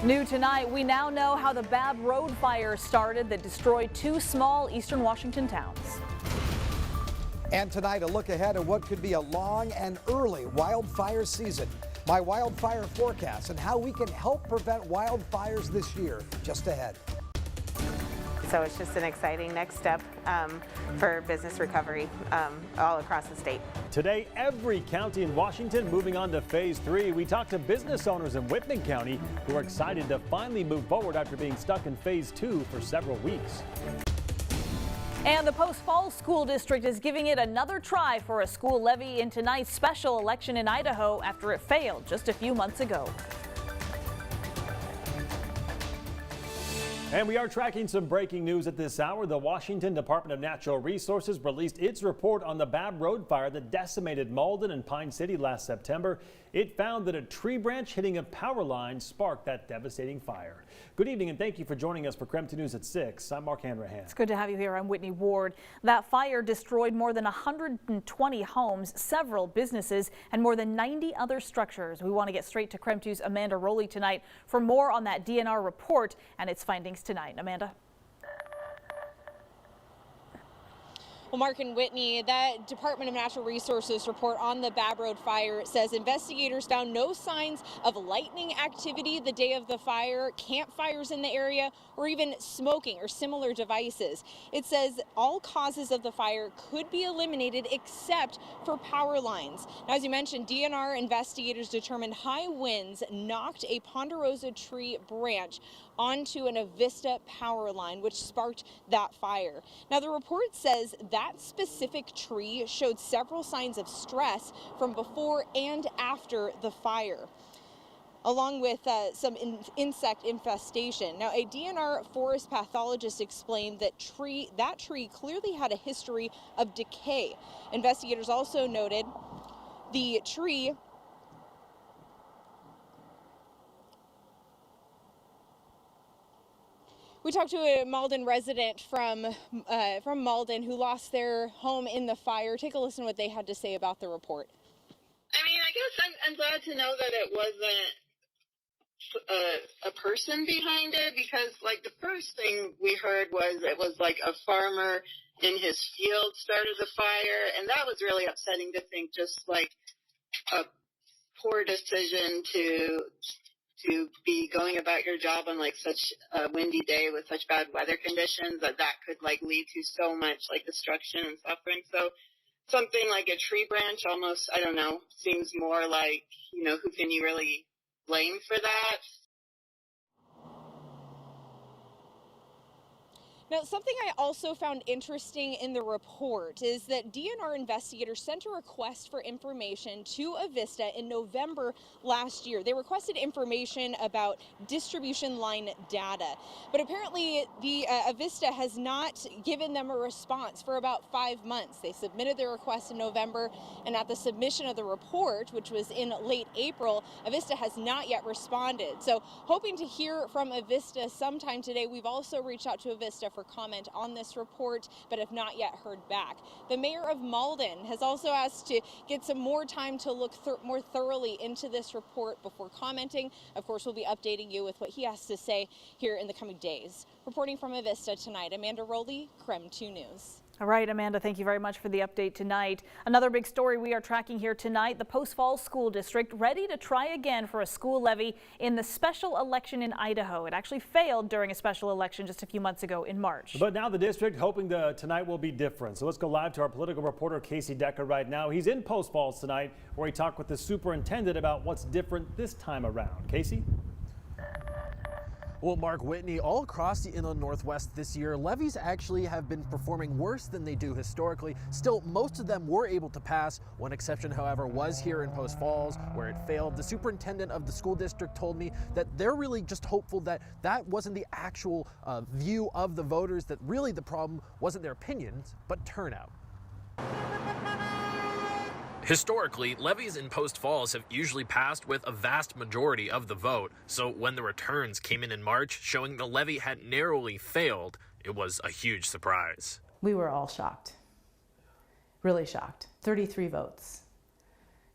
New tonight, we now know how the Babb Fire started that destroyed two small eastern Washington towns. And tonight, a look ahead at what could be a long and early wildfire season. My Wildfire Forecast and how we can help prevent wildfires this year, just ahead. So it's just an exciting next step for business recovery all across the state. Today, every county in Washington moving on to Phase 3. We talked to business owners in Whitman County who are excited to finally move forward after being stuck in Phase 2 for several weeks. And the Post Falls School District is giving it another try for a school levy in tonight's special election in Idaho after it failed just a few months ago. And we are tracking some breaking news at this hour. The Washington Department of Natural Resources released its report on the Babb Fire that decimated Malden and Pine City last September. It found that a tree branch hitting a power line sparked that devastating fire. Good evening and thank you for joining us for KREM 2 News at 6. I'm Mark Hanrahan. It's good to have you here. I'm Whitney Ward. That fire destroyed more than 120 homes, several businesses, and more than 90 other structures. We want to get straight to KREM 2's Amanda Rowley tonight for more on that DNR report and its findings tonight. Amanda. Well, Mark and Whitney, that Department of Natural Resources report on the Babb Fire says investigators found no signs of lightning activity the day of the fire, campfires in the area, or even smoking or similar devices. It says all causes of the fire could be eliminated except for power lines. Now, as you mentioned, DNR investigators determined high winds knocked a ponderosa tree branch onto an Avista power line, which sparked that fire. Now, the report says that specific tree showed several signs of stress from before and after the fire, along with some insect infestation. Now, a DNR forest pathologist explained that tree clearly had a history of decay. Investigators also noted the tree We talked to a Malden resident from Malden who lost their home in the fire. Take a listen to what they had to say about the report. I mean, I guess I'm glad to know that it wasn't a person behind it, because like the first thing we heard was it was like a farmer in his field started the fire, and that was really upsetting to think, just like a poor decision to be going about your job on like such a windy day with such bad weather conditions that could like lead to so much like destruction and suffering. So something like a tree branch almost, I don't know, seems more like, you know, who can you really blame for that? Now, something I also found interesting in the report is that DNR investigators sent a request for information to Avista in November last year. They requested information about distribution line data, but apparently the Avista has not given them a response for about 5 months. They submitted their request in November, and at the submission of the report, which was in late April, Avista has not yet responded. So hoping to hear from Avista sometime today. We've also reached out to Avista for comment on this report, but have not yet heard back. The mayor of Malden has also asked to get some more time to look more thoroughly into this report before commenting. Of course, we'll be updating you with what he has to say here in the coming days. Reporting from Avista tonight, Amanda Rowley, KREM 2 News. All right, Amanda, thank you very much for the update tonight. Another big story we are tracking here tonight, the Post Falls School District ready to try again for a school levy in the special election in Idaho. It actually failed during a special election just a few months ago in March. But now the district hoping tonight will be different. So let's go live to our political reporter, Casey Decker, right now. He's in Post Falls tonight, where he talked with the superintendent about what's different this time around. Casey? Well, Mark, Whitney, all across the inland northwest this year, levies actually have been performing worse than they do historically. Still, most of them were able to pass. One exception, however, was here in Post Falls, where it failed. The superintendent of the school district told me that they're really just hopeful that that wasn't the actual view of the voters, that really the problem wasn't their opinions, but turnout. Historically, levies in Post Falls have usually passed with a vast majority of the vote, so when the returns came in March showing the levy had narrowly failed, it was a huge surprise. We were all shocked, really shocked. 33 votes,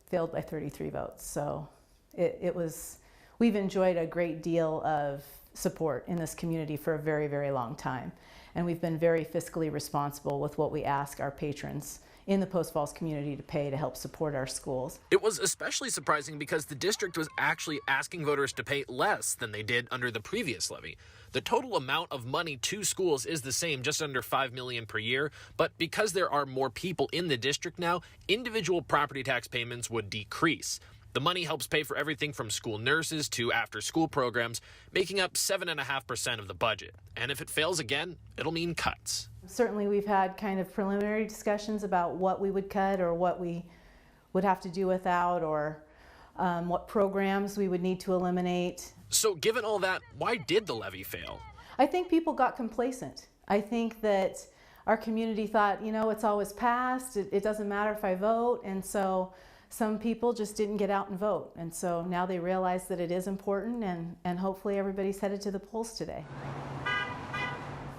failed by 33 votes, so it was we've enjoyed a great deal of support in this community for a very, very long time. And we've been very fiscally responsible with what we ask our patrons in the Post Falls community to pay to help support our schools. It was especially surprising because the district was actually asking voters to pay less than they did under the previous levy. The total amount of money to schools is the same, just under $5 million per year, but because there are more people in the district now, individual property tax payments would decrease. The money helps pay for everything from school nurses to after-school programs, making up 7.5% of the budget. And if it fails again, it'll mean cuts. Certainly we've had kind of preliminary discussions about what we would cut or what we would have to do without, or what programs we would need to eliminate. So given all that, why did the levy fail? I think people got complacent. I think that our community thought, you know, it's always passed, it doesn't matter if I vote, and so some people just didn't get out and vote. And so now they realize that it is important, and hopefully everybody's headed to the polls today.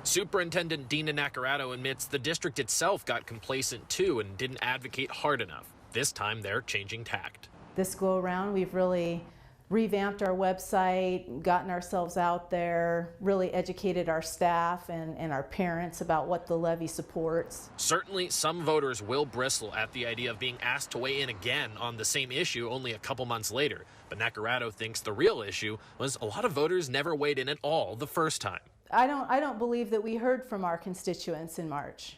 Superintendent Dina Nacarado admits the district itself got complacent too and didn't advocate hard enough. This time they're changing tact. This go around, we've really revamped our website, gotten ourselves out there, really educated our staff and our parents about what the levy supports. Certainly some voters will bristle at the idea of being asked to weigh in again on the same issue only a couple months later. But Nacarado thinks the real issue was a lot of voters never weighed in at all the first time. I don't believe that we heard from our constituents in March.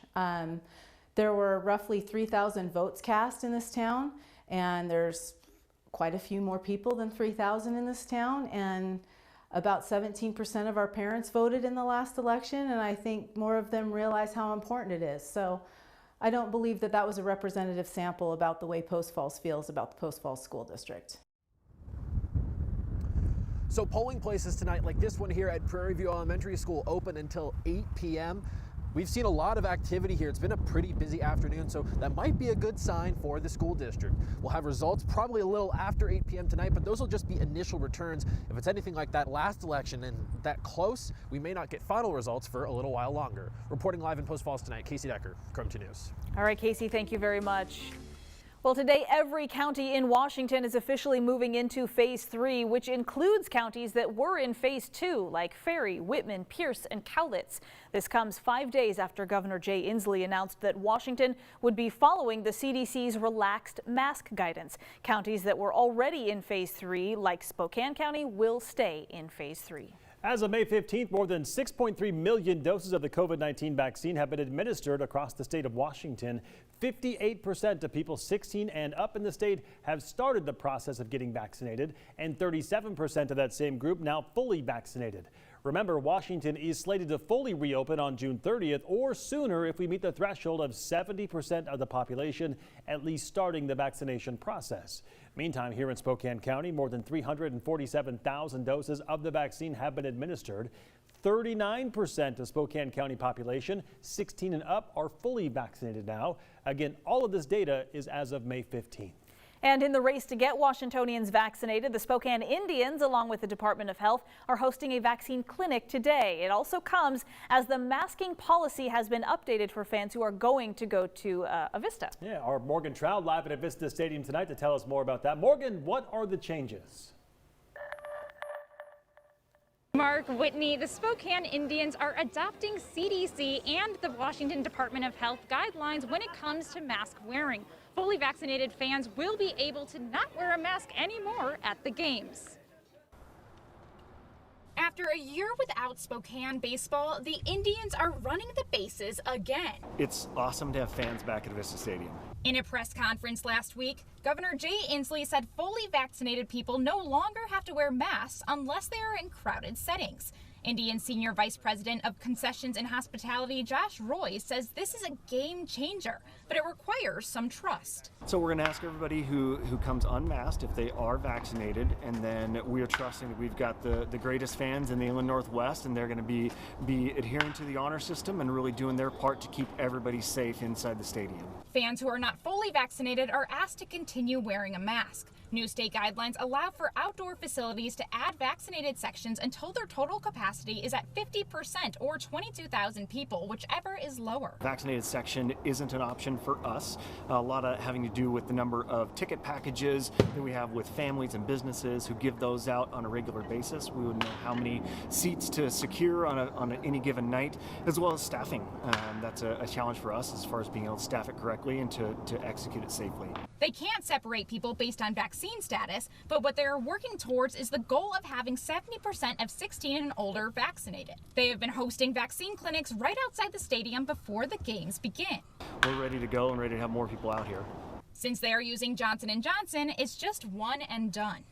There were roughly 3,000 votes cast in this town, and there's quite a few more people than 3,000 in this town, and about 17% of our parents voted in the last election, and I think more of them realize how important it is. So I don't believe that that was a representative sample about the way Post Falls feels about the Post Falls School District. So polling places tonight, like this one here at Prairie View Elementary School, open until 8 p.m. We've seen a lot of activity here. It's been a pretty busy afternoon, so that might be a good sign for the school district. We'll have results probably a little after 8 p.m. tonight, but those will just be initial returns. If it's anything like that last election and that close, we may not get final results for a little while longer. Reporting live in Post Falls tonight, Casey Decker, KREM 2 News. All right, Casey, thank you very much. Well, today, every county in Washington is officially moving into Phase 3, which includes counties that were in Phase 2, like Ferry, Whitman, Pierce, and Cowlitz. This comes 5 days after Governor Jay Inslee announced that Washington would be following the CDC's relaxed mask guidance. Counties that were already in Phase 3, like Spokane County, will stay in Phase 3. As of May 15th, more than 6.3 million doses of the COVID-19 vaccine have been administered across the state of Washington. 58% of people 16 and up in the state have started the process of getting vaccinated, and 37% of that same group now fully vaccinated. Remember, Washington is slated to fully reopen on June 30th or sooner if we meet the threshold of 70% of the population at least starting the vaccination process. Meantime, here in Spokane County, more than 347,000 doses of the vaccine have been administered. 39% of Spokane County population 16 and up are fully vaccinated now. Again, all of this data is as of May 15th. And in the race to get Washingtonians vaccinated, the Spokane Indians, along with the Department of Health, are hosting a vaccine clinic today. It also comes as the masking policy has been updated for fans who are going to go to Avista. Yeah, our Morgan Trout live at Avista Stadium tonight to tell us more about that. Morgan, what are the changes? Mark, Whitney, the Spokane Indians are adopting CDC and the Washington Department of Health guidelines when it comes to mask wearing. Fully vaccinated fans will be able to not wear a mask anymore at the games. After a year without Spokane baseball, the Indians are running the bases again. It's awesome to have fans back at Avista Stadium. In a press conference last week, Governor Jay Inslee said fully vaccinated people no longer have to wear masks unless they are in crowded settings. Indian Senior Vice President of Concessions and Hospitality, Josh Roy, says this is a game changer, but it requires some trust. So we're going to ask everybody who comes unmasked if they are vaccinated, and then we are trusting that we've got the greatest fans in the Inland Northwest, and they're going to be adhering to the honor system and really doing their part to keep everybody safe inside the stadium. Fans who are not fully vaccinated are asked to continue wearing a mask. New state guidelines allow for outdoor facilities to add vaccinated sections until their total capacity is at 50% or 22,000 people, whichever is lower. Vaccinated section isn't an option for us. A lot of having to do with the number of ticket packages that we have with families and businesses who give those out on a regular basis. We would know how many seats to secure on any given night, as well as staffing. That's a challenge for us as far as being able to staff it correctly and to execute it safely. They can't separate people based on vaccine status, but what they're working towards is the goal of having 70% of 16 and older vaccinated. They have been hosting vaccine clinics right outside the stadium before the games begin. We're ready to go and ready to have more people out here. Since they are using Johnson & Johnson, it's just one and done.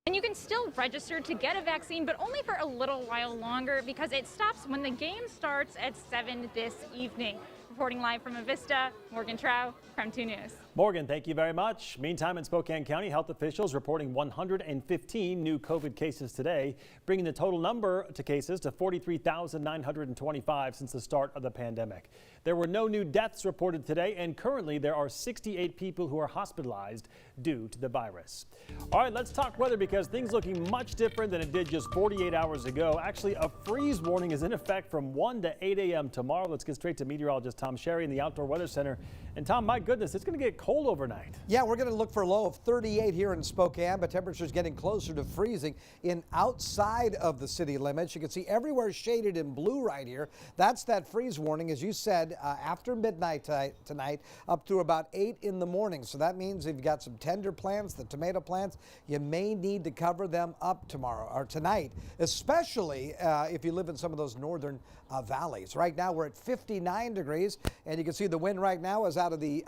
And you can still register to get a vaccine, but only for a little while longer because it stops when the game starts at 7 this evening. Reporting live from Avista, Morgan Trow, KREM 2 News. Morgan, thank you very much. Meantime, in Spokane County, health officials reporting 115 new COVID cases today, bringing the total number to cases to 43,925 since the start of the pandemic. There were no new deaths reported today, and currently there are 68 people who are hospitalized due to the virus. All right, let's talk weather because things looking much different than it did just 48 hours ago. Actually, a freeze warning is in effect from 1 to 8 a.m. tomorrow. Let's get straight to meteorologist Tom Sherry in the Outdoor Weather Center. And Tom, my goodness, it's going to get cold overnight. Yeah, we're going to look for a low of 38 here in Spokane, but temperatures getting closer to freezing in outside of the city limits. You can see everywhere shaded in blue right here. That's that freeze warning, as you said, after midnight tonight up through about 8 in the morning. So that means if you've got some tender plants, the tomato plants, you may need to cover them up tomorrow or tonight, especially if you live in some of those northern valleys. Right now we're at 59 degrees, and you can see the wind right now is out of the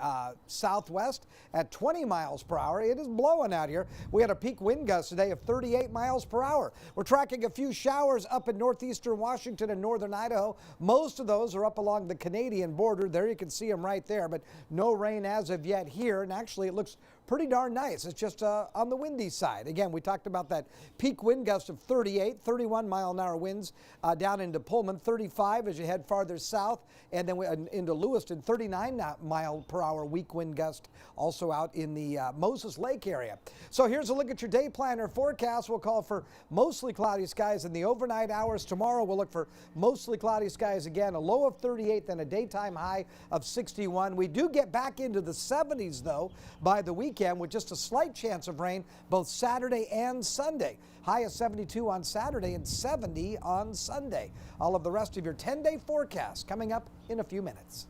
southwest at 20 miles per hour. It is blowing out here. We had a peak wind gust today of 38 miles per hour. We're tracking a few showers up in northeastern Washington and northern Idaho. Most of those are up along the Canadian border. There you can see them right there, but no rain as of yet here. And actually it looks pretty darn nice. It's just on the windy side. Again, we talked about that peak wind gust of 38, 31 mile an hour winds down into Pullman, 35 as you head farther south, and then into Lewiston, 39 mile per hour weak wind gust also out in the Moses Lake area. So here's a look at your day planner forecast. We'll call for mostly cloudy skies in the overnight hours. Tomorrow we'll look for mostly cloudy skies again, a low of 38, then a daytime high of 61. We do get back into the 70s though by the weekend, with just a slight chance of rain both Saturday and Sunday. High of 72 on Saturday and 70 on Sunday. All of the rest of your 10-day forecast coming up in a few minutes.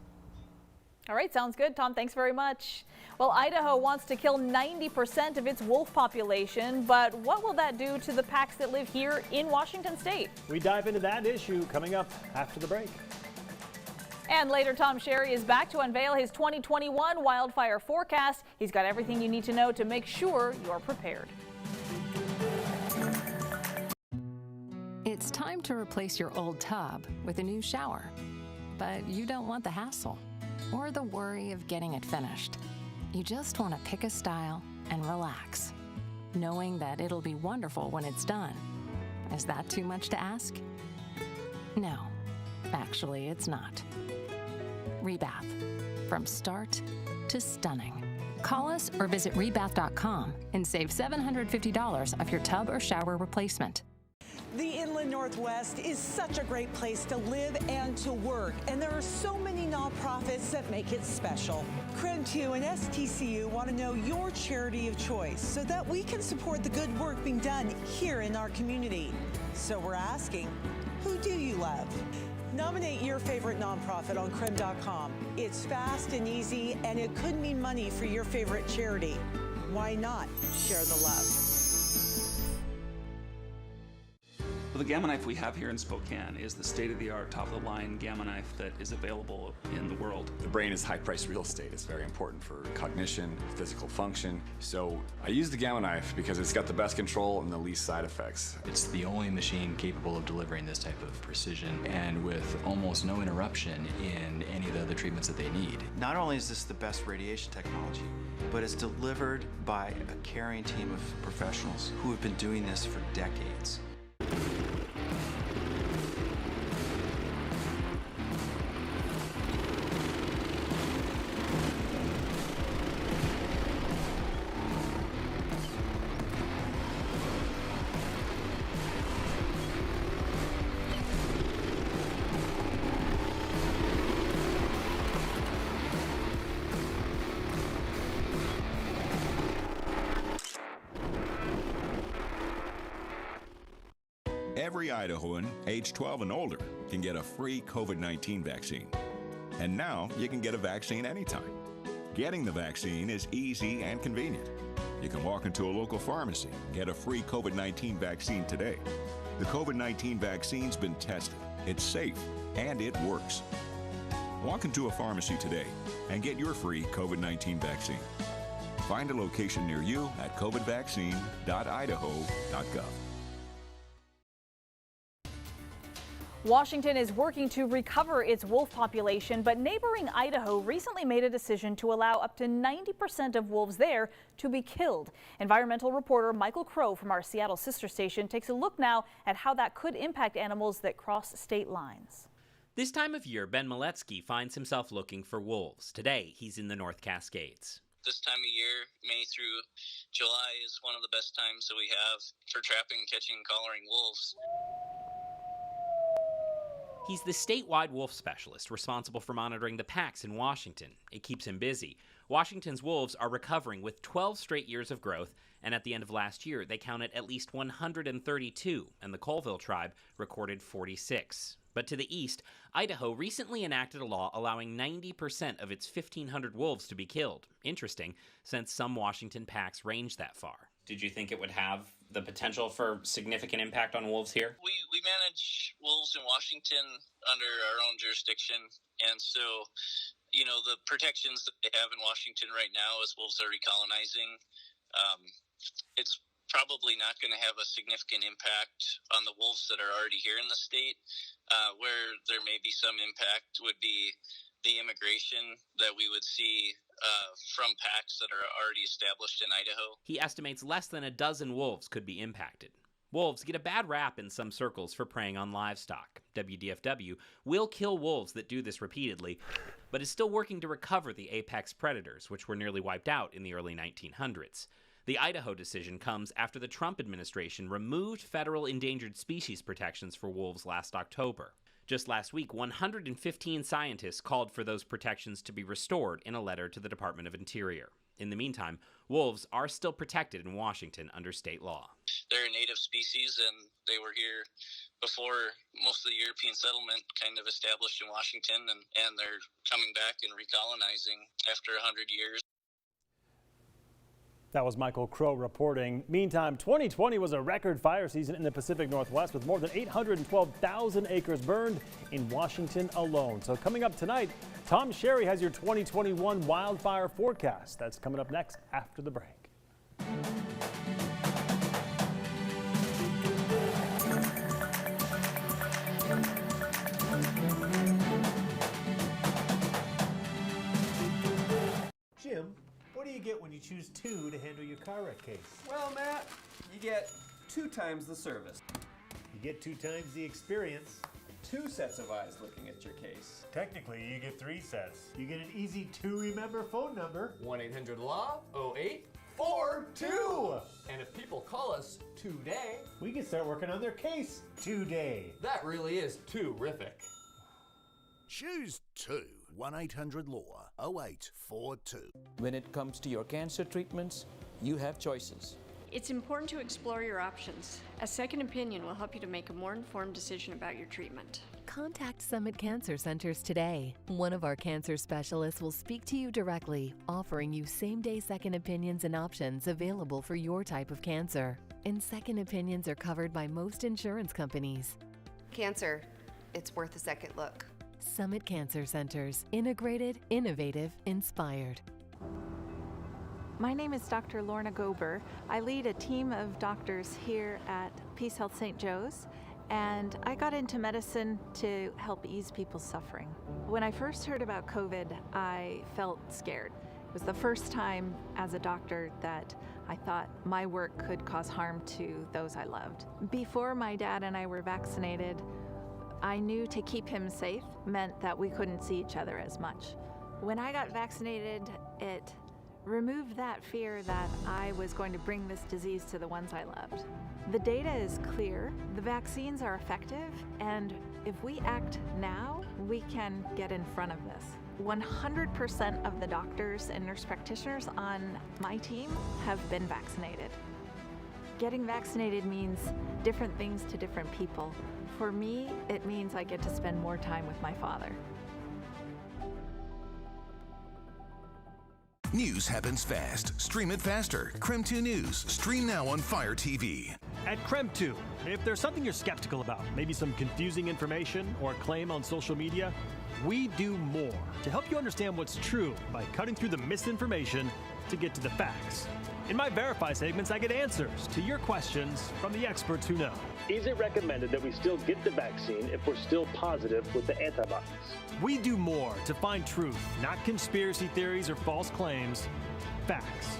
All right, sounds good, Tom. Thanks very much. Well, Idaho wants to kill 90% of its wolf population, but what will that do to the packs that live here in Washington state? We dive into that issue coming up after the break. And later, Tom Sherry is back to unveil his 2021 wildfire forecast. He's got everything you need to know to make sure you're prepared. It's time to replace your old tub with a new shower, but you don't want the hassle or the worry of getting it finished. You just want to pick a style and relax, knowing that it'll be wonderful when it's done. Is that too much to ask? No, actually it's not. Rebath, from start to stunning. Call us or visit rebath.com and save $750 off your tub or shower replacement. The Inland Northwest is such a great place to live and to work, and there are so many nonprofits that make it special. KREM 2 and STCU want to know your charity of choice so that we can support the good work being done here in our community. So we're asking, who do you love? Nominate your favorite nonprofit on KREM.com. It's fast and easy, and it could mean money for your favorite charity. Why not share the love? The Gamma knife we have here in Spokane is the state-of-the-art, top-of-the-line Gamma knife that is available in the world. The brain is high-priced real estate. It's very important for cognition, physical function. So I use the Gamma knife because it's got the best control and the least side effects. It's the only machine capable of delivering this type of precision and with almost no interruption in any of the other treatments that they need. Not only is this the best radiation technology, but it's delivered by a caring team of professionals who have been doing this for decades. every Idahoan age 12 and older can get a free COVID-19 vaccine. And now you can get a vaccine anytime. Getting the vaccine is easy and convenient. You can walk into a local pharmacy and get a free COVID-19 vaccine today. The COVID-19 vaccine's been tested, it's safe, and it works. Walk into a pharmacy today and get your free COVID-19 vaccine. Find a location near you at covidvaccine.idaho.gov. Washington is working to recover its wolf population, but neighboring Idaho recently made a decision to allow up to 90% of wolves there to be killed. Environmental reporter Michael Crow from our Seattle sister station takes a look now at how that could impact animals that cross state lines. This time of year, Ben Maletsky finds himself looking for wolves. Today, he's in the North Cascades. This time of year, May through July, is one of the best times that we have for trapping, catching, and collaring wolves. He's the statewide wolf specialist responsible for monitoring the packs in Washington. It keeps him busy. Washington's wolves are recovering with 12 straight years of growth, and at the end of last year, they counted at least 132, and the Colville tribe recorded 46. But to the east, Idaho recently enacted a law allowing 90% of its 1,500 wolves to be killed. Interesting, since some Washington packs range that far. Did you think it would have the potential for significant impact on wolves here? We manage wolves in Washington under our own jurisdiction, and so, you know, the protections that they have in Washington right now as wolves are recolonizing, it's probably not going to have a significant impact on the wolves that are already here in the state. Where there may be some impact would be the immigration that we would see from packs that are already established in Idaho. He estimates less than a dozen wolves could be impacted. Wolves get a bad rap in some circles for preying on livestock. WDFW will kill wolves that do this repeatedly, but is still working to recover the apex predators, which were nearly wiped out in the early 1900s. The Idaho decision comes after the Trump administration removed federal endangered species protections for wolves last October. Just last week, 115 scientists called for those protections to be restored in a letter to the Department of Interior. In the meantime, wolves are still protected in Washington under state law. They're a native species, and they were here before most of the European settlement kind of established in Washington, and they're coming back and recolonizing after 100 years. That was Michael Crow reporting. Meantime, 2020 was a record fire season in the Pacific Northwest with more than 812,000 acres burned in Washington alone. So coming up tonight, Tom Sherry has your 2021 wildfire forecast. That's coming up next after the break. Jim, what do you get when you choose 2 to handle your car wreck case? Well, Matt, you get 2 times the service. You get 2 times the experience. 2 sets of eyes looking at your case. Technically, you get 3 sets. You get an easy to remember phone number. 1-800-LAW-0842. And if people call us today, we can start working on their case today. That really is terrific. Choose 2. 1-800-LAW-0842. When it comes to your cancer treatments, you have choices. It's important to explore your options. A second opinion will help you to make a more informed decision about your treatment. Contact Summit Cancer Centers today. One of our cancer specialists will speak to you directly, offering you same-day second opinions and options available for your type of cancer. And second opinions are covered by most insurance companies. Cancer, it's worth a second look. Summit Cancer Centers. Integrated, innovative, inspired. My name is Dr. Lorna Gober. I lead a team of doctors here at Peace Health St. Joe's, and I got into medicine to help ease people's suffering. When I first heard about COVID, I felt scared. It was the first time as a doctor that I thought my work could cause harm to those I loved. Before my dad and I were vaccinated, I knew to keep him safe meant that we couldn't see each other as much. When I got vaccinated, it removed that fear that I was going to bring this disease to the ones I loved. The data is clear, the vaccines are effective, and if we act now, we can get in front of this. 100% of the doctors and nurse practitioners on my team have been vaccinated. getting vaccinated means different things to different people. For me, it means I get to spend more time with my father. News happens fast. Stream it faster. KREM 2 News. Stream now on Fire TV. At KREM 2, if there's something you're skeptical about, maybe some confusing information or a claim on social media, we do more to help you understand what's true by cutting through the misinformation to get to the facts. In my Verify segments, I get answers to your questions from the experts who know. Is it recommended that we still get the vaccine if we're still positive with the antibodies? We do more to find truth, not conspiracy theories or false claims, facts.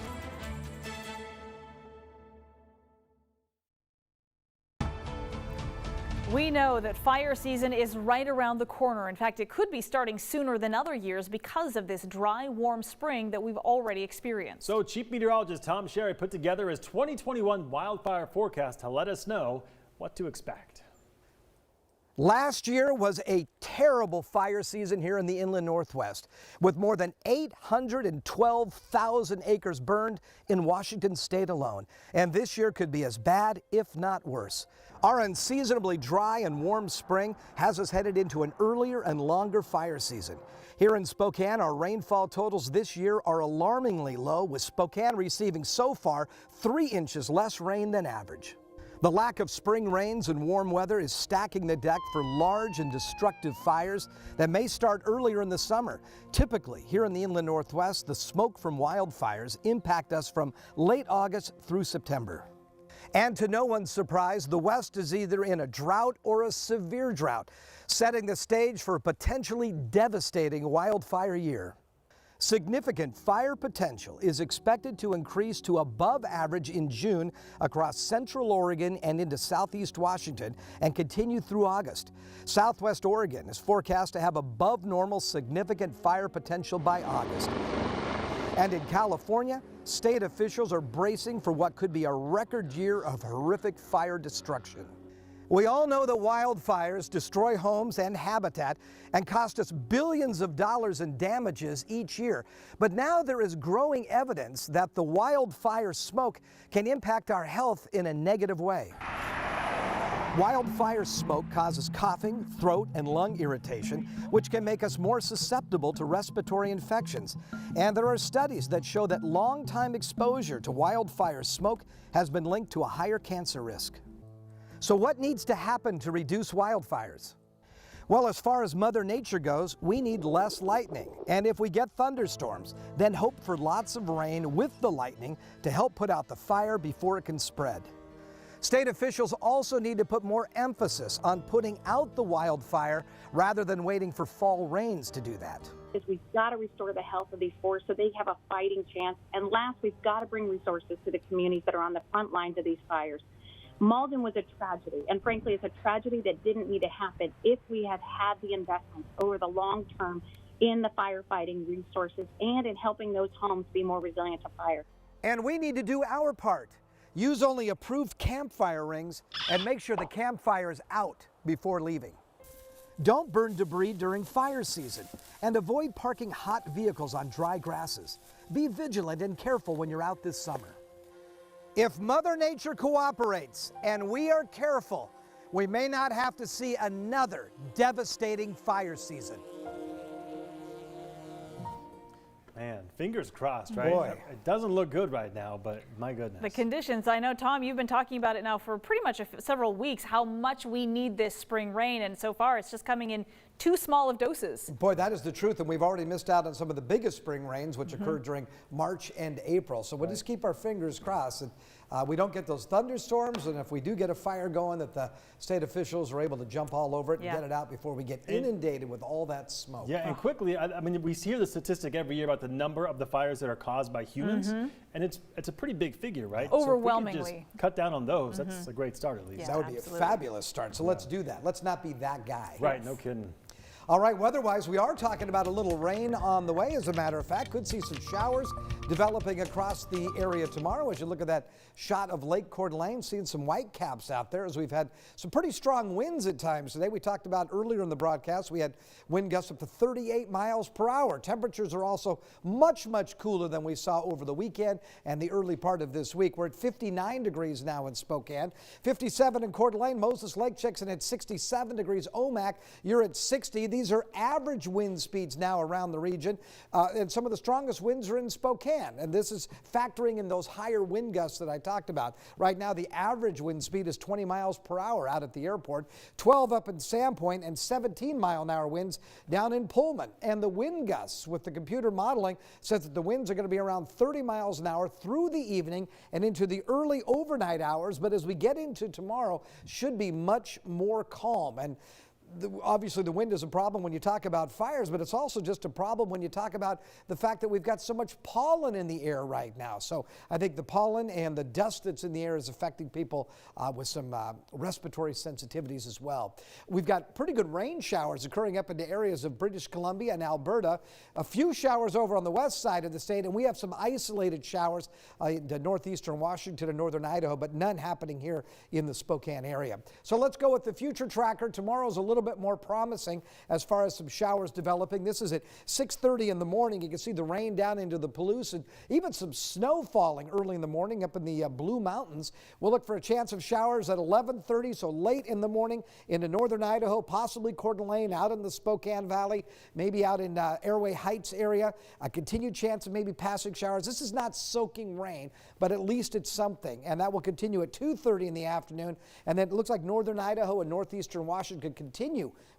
We know that fire season is right around the corner. In fact, it could be starting sooner than other years because of this dry, warm spring that we've already experienced. So Chief Meteorologist Tom Sherry put together his 2021 wildfire forecast to let us know what to expect. Last year was a terrible fire season here in the inland Northwest, with more than 812,000 acres burned in Washington state alone. And this year could be as bad, if not worse. Our unseasonably dry and warm spring has us headed into an earlier and longer fire season. Here in Spokane, our rainfall totals this year are alarmingly low, with Spokane receiving so far 3 inches less rain than average. The lack of spring rains and warm weather is stacking the deck for large and destructive fires that may start earlier in the summer. Typically, here in the inland Northwest, the smoke from wildfires impact us from late August through September. And to no one's surprise, the West is either in a drought or a severe drought, setting the stage for a potentially devastating wildfire year. Significant fire potential is expected to increase to above average in June across central Oregon and into southeast Washington and continue through August. Southwest Oregon is forecast to have above normal significant fire potential by August. And in California, state officials are bracing for what could be a record year of horrific fire destruction. We all know that wildfires destroy homes and habitat and cost us billions of dollars in damages each year. But now there is growing evidence that the wildfire smoke can impact our health in a negative way. Wildfire smoke causes coughing, throat, and lung irritation, which can make us more susceptible to respiratory infections. And there are studies that show that long-time exposure to wildfire smoke has been linked to a higher cancer risk. So what needs to happen to reduce wildfires? Well, as far as Mother Nature goes, we need less lightning. And if we get thunderstorms, then hope for lots of rain with the lightning to help put out the fire before it can spread. State officials also need to put more emphasis on putting out the wildfire rather than waiting for fall rains to do that. We've got to restore the health of these forests so they have a fighting chance. And last, we've got to bring resources to the communities that are on the front lines of these fires. Malden was a tragedy, and frankly, it's a tragedy that didn't need to happen if we had had the investments over the long term in the firefighting resources and in helping those homes be more resilient to fire. And we need to do our part. Use only approved campfire rings and make sure the campfire is out before leaving. Don't burn debris during fire season and avoid parking hot vehicles on dry grasses. Be vigilant and careful when you're out this summer. If Mother Nature cooperates and we are careful, we may not have to see another devastating fire season. Man, fingers crossed, right? Boy. It doesn't look good right now, but my goodness. The conditions, I know, Tom, you've been talking about it now for pretty much several weeks, how much we need this spring rain, and so far it's just coming in too small of doses. Boy, that is the truth, and we've already missed out on some of the biggest spring rains, which occurred during March and April. So we'll just keep our fingers crossed that we don't get those thunderstorms, and if we do get a fire going, that the state officials are able to jump all over it and get it out before we get inundated with all that smoke. Yeah, and quickly, I mean, we hear the statistic every year about the number of the fires that are caused by humans, and it's a pretty big figure, right? Overwhelmingly. So if we could just cut down on those, that's a great start at least. That would be a fabulous start, so let's do that. Let's not be that guy. Right, no kidding. All right, weather-wise, we are talking about a little rain on the way, as a matter of fact. Could see some showers developing across the area tomorrow. As you look at that shot of Lake Coeur d'Alene, seeing some white caps out there as we've had some pretty strong winds at times today. We talked about earlier in the broadcast, we had wind gusts up to 38 miles per hour. Temperatures are also much, much cooler than we saw over the weekend and the early part of this week. We're at 59 degrees now in Spokane, 57 in Coeur d'Alene. Moses Lake checks in at 67 degrees. Omak, you're at 60. These are average wind speeds now around the region, and some of the strongest winds are in Spokane, and this is factoring in those higher wind gusts that I talked about. Right now, the average wind speed is 20 miles per hour out at the airport, 12 up in Sandpoint, and 17-mile-an-hour winds down in Pullman. And the wind gusts with the computer modeling says that the winds are going to be around 30 miles an hour through the evening and into the early overnight hours, but as we get into tomorrow, should be much more calm. And obviously the wind is a problem when you talk about fires, but it's also just a problem when you talk about the fact that we've got so much pollen in the air right now. So I think the pollen and the dust that's in the air is affecting people with some respiratory sensitivities as well. We've got pretty good rain showers occurring up into areas of British Columbia and Alberta. A few showers over on the west side of the state, and we have some isolated showers in northeastern Washington and northern Idaho, but none happening here in the Spokane area. So let's go with the future tracker. Tomorrow's a little bit more promising as far as some showers developing. This is at 6:30 in the morning. You can see the rain down into the Palouse and even some snow falling early in the morning up in the Blue Mountains. We'll look for a chance of showers at 11:30, so late in the morning into northern Idaho, possibly Coeur d'Alene, out in the Spokane Valley, maybe out in Airway Heights area. A continued chance of maybe passing showers. This is not soaking rain, but at least it's something, and that will continue at 2:30 in the afternoon. And then it looks like northern Idaho and northeastern Washington could continue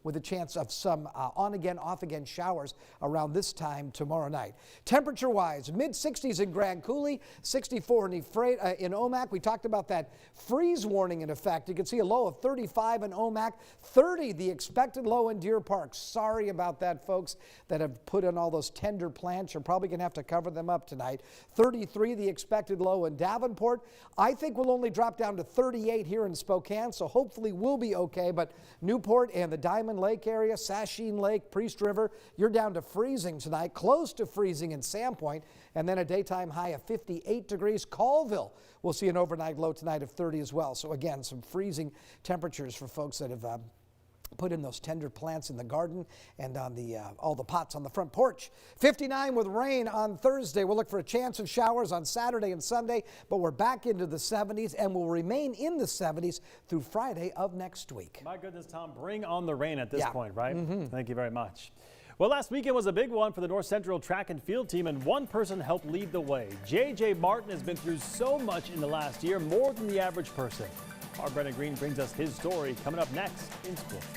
with a chance of some on-again, off-again showers around this time tomorrow night. Temperature-wise, mid-60s in Grand Coulee, 64 in Omak. We talked about that freeze warning in effect. You can see a low of 35 in Omak, 30 the expected low in Deer Park. Sorry about that, folks, that have put in all those tender plants. You're probably going to have to cover them up tonight. 33 the expected low in Davenport. I think we'll only drop down to 38 here in Spokane, so hopefully we'll be okay, but Newport and the Diamond Lake area, Sasheen Lake, Priest River, you're down to freezing tonight, close to freezing in Sandpoint, and then a daytime high of 58 degrees. Colville will see an overnight low tonight of 30 as well. So again, some freezing temperatures for folks that have put in those tender plants in the garden and on the all the pots on the front porch. 59 with rain on Thursday. We'll look for a chance of showers on Saturday and Sunday, but we're back into the 70s and will remain in the 70s through Friday of next week. My goodness, Tom, bring on the rain at this point, right? Thank you very much. Well, last weekend was a big one for the North Central track and field team, and one person helped lead the way. J.J. Martin has been through so much in the last year, more than the average person. Our Brennan Green brings us his story coming up next in sports.